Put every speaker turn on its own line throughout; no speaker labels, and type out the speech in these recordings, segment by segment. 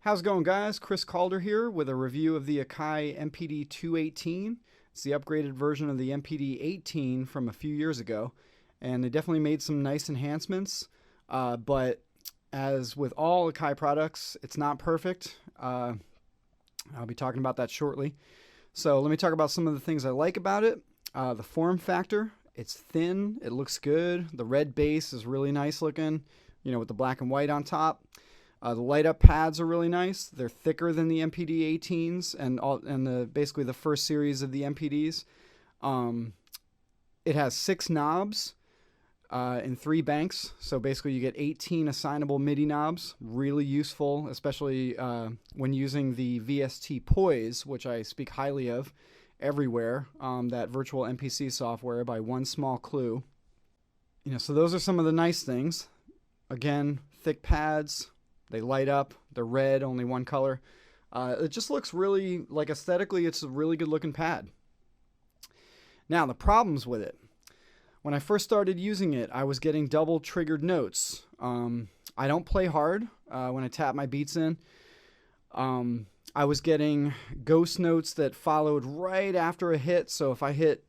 How's it going, guys? Chris Calder here with a review of the Akai MPD218. It's the upgraded version of the MPD18 from a few years ago, and they definitely made some nice enhancements, but as with all Akai products, it's not perfect. I'll be talking about that shortly. So let me talk about some of the things I like about it. The form factor, it's thin, it looks good. The red base is really nice looking, with the black and white on top. The light up pads are really nice. They're thicker than the MPD18s and basically the first series of the MPDs. It has 6 knobs in 3 banks. So basically you get 18 assignable MIDI knobs. Really useful, especially when using the VST Poise, which I speak highly of everywhere, that virtual MPC software by One Small Clue. So those are some of the nice things. Again, thick pads. They light up. They're red, only one color. It just looks really, aesthetically, it's a really good looking pad. Now, the problems with it. When I first started using it, I was getting double triggered notes. I don't play hard when I tap my beats in. I was getting ghost notes that followed right after a hit. So if I hit,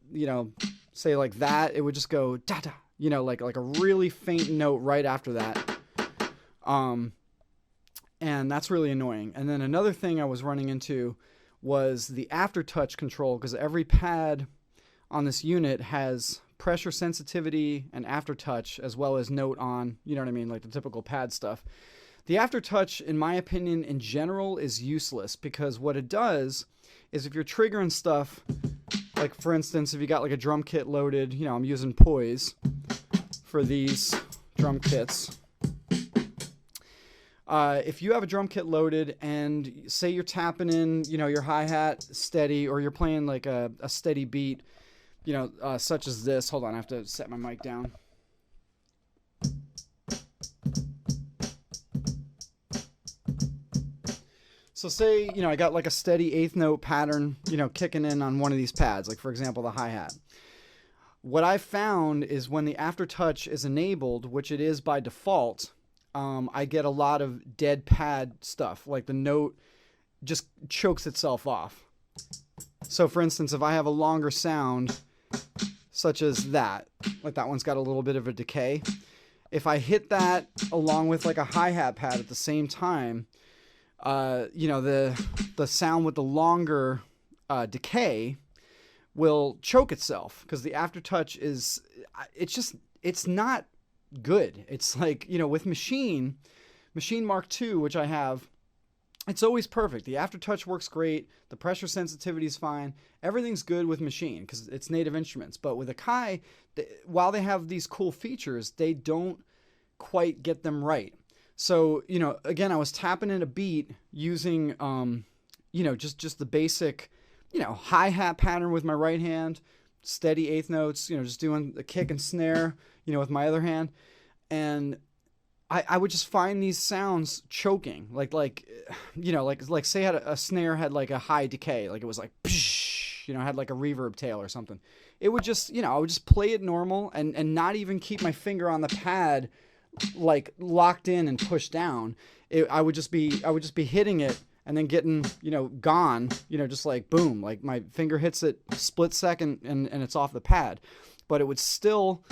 say like that, it would just go da-da, like a really faint note right after that. And that's really annoying. And then another thing I was running into was the aftertouch control, because every pad on this unit has pressure sensitivity and aftertouch as well as note on, like the typical pad stuff. The aftertouch, in my opinion, in general is useless, because what it does is if you're triggering stuff, like for instance, if you got like a drum kit loaded, I'm using Poise for these drum kits. If you have a drum kit loaded and say you're tapping in, your hi-hat steady, or you're playing like a steady beat, such as this. Hold on, I have to set my mic down. So say, I got like a steady 8th note pattern, kicking in on one of these pads, like for example, the hi-hat. What I found is when the aftertouch is enabled, which it is by default, I get a lot of dead pad stuff, like the note just chokes itself off. So for instance, if I have a longer sound, such as that, like that one's got a little bit of a decay, if I hit that along with like a hi-hat pad at the same time, the sound with the longer decay will choke itself, because the aftertouch is, it's not good. It's like, with Machine Mark II, which I have, it's always perfect. The aftertouch works great. The pressure sensitivity is fine. Everything's good with Machine because it's native instruments. But with Akai, while they have these cool features, they don't quite get them right. So, again, I was tapping in a beat using, just the basic, hi-hat pattern with my right hand, steady 8th notes, just doing the kick and snare, with my other hand. And I would just find these sounds choking, like say a snare had like a high decay, like it was like, had like a reverb tail or something. It would just, I would just play it normal and not even keep my finger on the pad, like locked in and pushed down. I would just be hitting it and then getting, gone, just like boom, like my finger hits it split second and it's off the pad. But it would still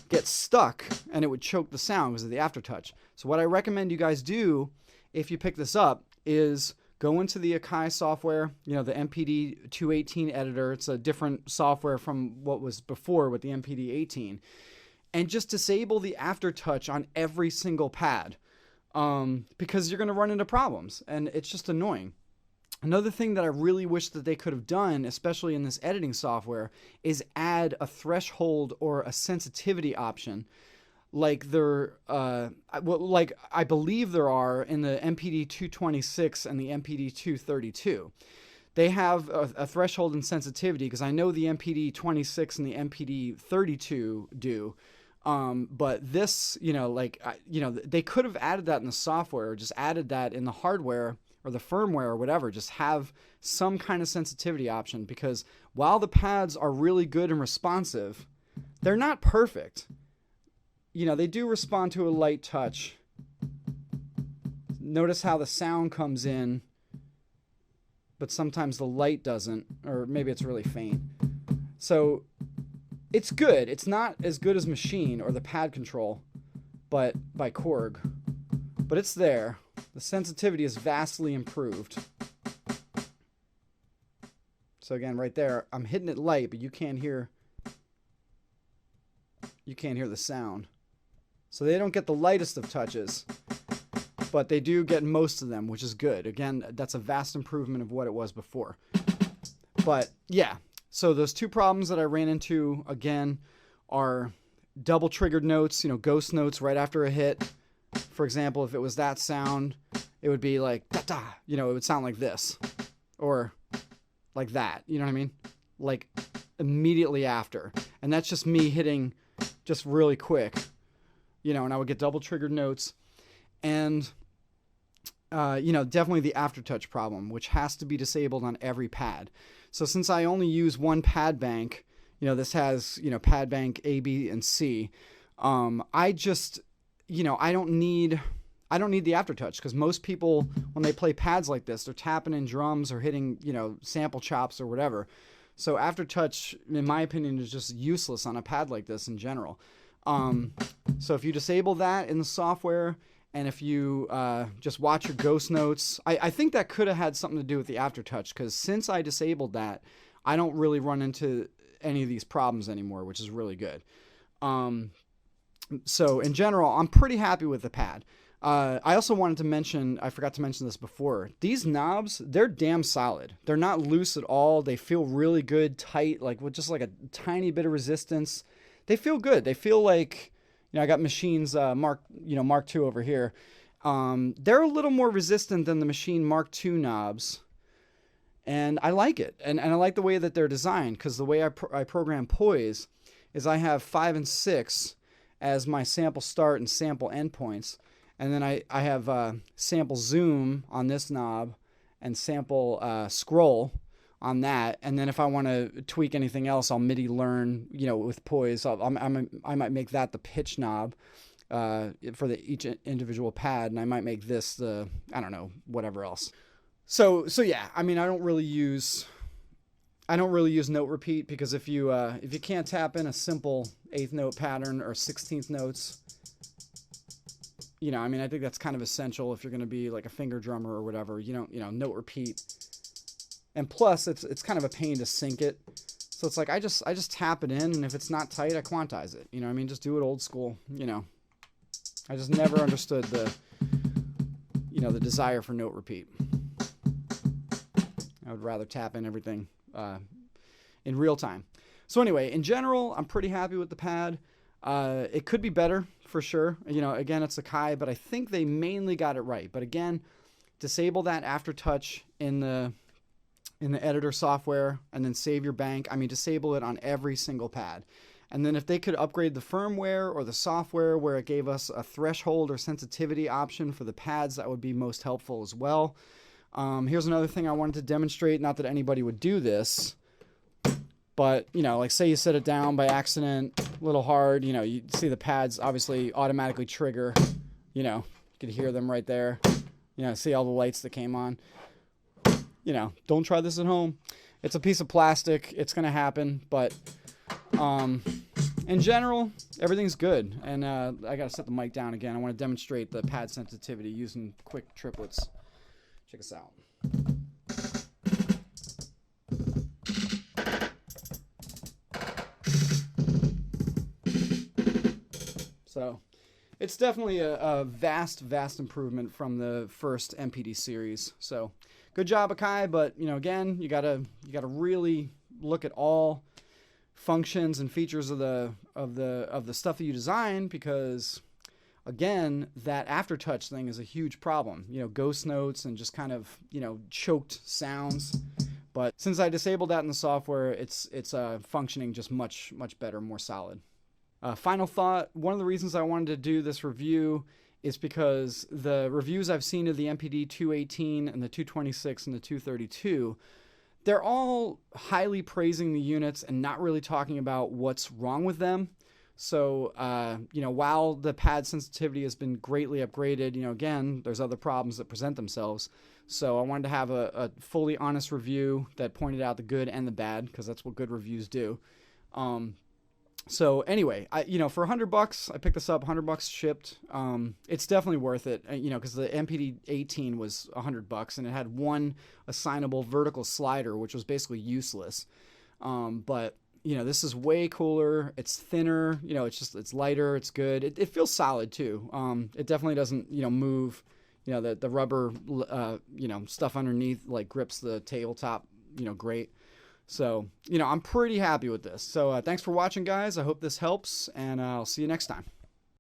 get stuck and it would choke the sound because of the aftertouch. So what I recommend you guys do if you pick this up is go into the Akai software, the MPD218 editor. It's a different software from what was before with the MPD18. And just disable the aftertouch on every single pad, because you're going to run into problems and it's just annoying. Another thing that I really wish that they could have done, especially in this editing software, is add a threshold or a sensitivity option, like I believe there are in the MPD226 and the MPD232. They have a threshold and sensitivity, because I know the MPD26 and the MPD32 do. But this, they could have added that in the software, or just added that in the hardware or the firmware or whatever. Just have some kind of sensitivity option, because while the pads are really good and responsive, they're not perfect. They do respond to a light touch. notice how the sound comes in, but sometimes the light doesn't, or maybe it's really faint. So it's good. It's not as good as Machine or the pad control, but by Korg, but it's there. The sensitivity is vastly improved. So again, right there, I'm hitting it light, but you can't hear the sound. So they don't get the lightest of touches, but they do get most of them, which is good. Again, that's a vast improvement of what it was before. But yeah, so those two problems that I ran into, again, are double triggered notes, ghost notes right after a hit. For example, if it was that sound, it would be like, da-da, it would sound like this. Or like that, you know what I mean? Like immediately after. And that's just me hitting just really quick, and I would get double triggered notes. And, definitely the aftertouch problem, which has to be disabled on every pad. So since I only use one pad bank, this has, pad bank A, B, and C. I just, I don't need the aftertouch, because most people, when they play pads like this, they're tapping in drums or hitting, sample chops or whatever. So aftertouch, in my opinion, is just useless on a pad like this in general. So if you disable that in the software, and if you just watch your ghost notes, I think that could have had something to do with the aftertouch, because since I disabled that, I don't really run into any of these problems anymore, which is really good. So in general, I'm pretty happy with the pad. I also wanted to mention, I forgot to mention this before, these knobs, they're damn solid. They're not loose at all. They feel really good, tight, like with just like a tiny bit of resistance. They feel good. They feel like, I got Machine's Mark II over here. They're a little more resistant than the Machine Mark II knobs. And I like it. And I like the way that they're designed, because the way I program poise is I have 5 and 6 as my sample start and sample endpoints. And then I have sample zoom on this knob and sample scroll on that. And then if I want to tweak anything else, I'll MIDI learn, with poise. I might make that the pitch knob for each individual pad. And I might make this the, I don't know, whatever else. So yeah, I don't really use note repeat, because if you can't tap in a simple 8th note pattern or 16th notes, I think that's kind of essential if you're going to be like a finger drummer or whatever. Note repeat. And plus, it's kind of a pain to sync it. So it's like I just tap it in, and if it's not tight, I quantize it. Just do it old school. I just never understood the desire for note repeat. I would rather tap in everything in real time. So anyway, in general, I'm pretty happy with the pad. It could be better for sure. Again, it's Akai, but I think they mainly got it right. But again, disable that aftertouch in the editor software, and then save your bank. Disable it on every single pad. And then if they could upgrade the firmware or the software where it gave us a threshold or sensitivity option for the pads, that would be most helpful as well. Here's another thing I wanted to demonstrate. Not that anybody would do this, but, like say you set it down by accident, a little hard, you see the pads obviously automatically trigger, you could hear them right there, see all the lights that came on. Don't try this at home. It's a piece of plastic. It's going to happen, but in general, everything's good. And I got to set the mic down again. I want to demonstrate the pad sensitivity using quick triplets. Check us out. So it's definitely a vast improvement from the first MPD series. So good job, Akai. But again, you gotta really look at all functions and features of the stuff that you design, because again, that aftertouch thing is a huge problem. Ghost notes and just kind of choked sounds. But since I disabled that in the software, it's functioning just much better, more solid. Final thought, one of the reasons I wanted to do this review is because the reviews I've seen of the MPD218 and the 226 and the 232, they're all highly praising the units and not really talking about what's wrong with them. So, you know, while the pad sensitivity has been greatly upgraded, you know, again, there's other problems that present themselves. So I wanted to have a fully honest review that pointed out the good and the bad, because that's what good reviews do. So anyway, you know, for $100, I picked this up, $100 shipped. It's definitely worth it, you know, because the MPD18 was $100 and it had one assignable vertical slider, which was basically useless. But you know, this is way cooler. It's thinner. You know, it's lighter. It's good. It feels solid too. It definitely doesn't, you know, move. You know, the rubber, you know, stuff underneath like grips the tabletop, you know, great. So, you know, I'm pretty happy with this. So thanks for watching, guys. I hope this helps, and I'll see you next time.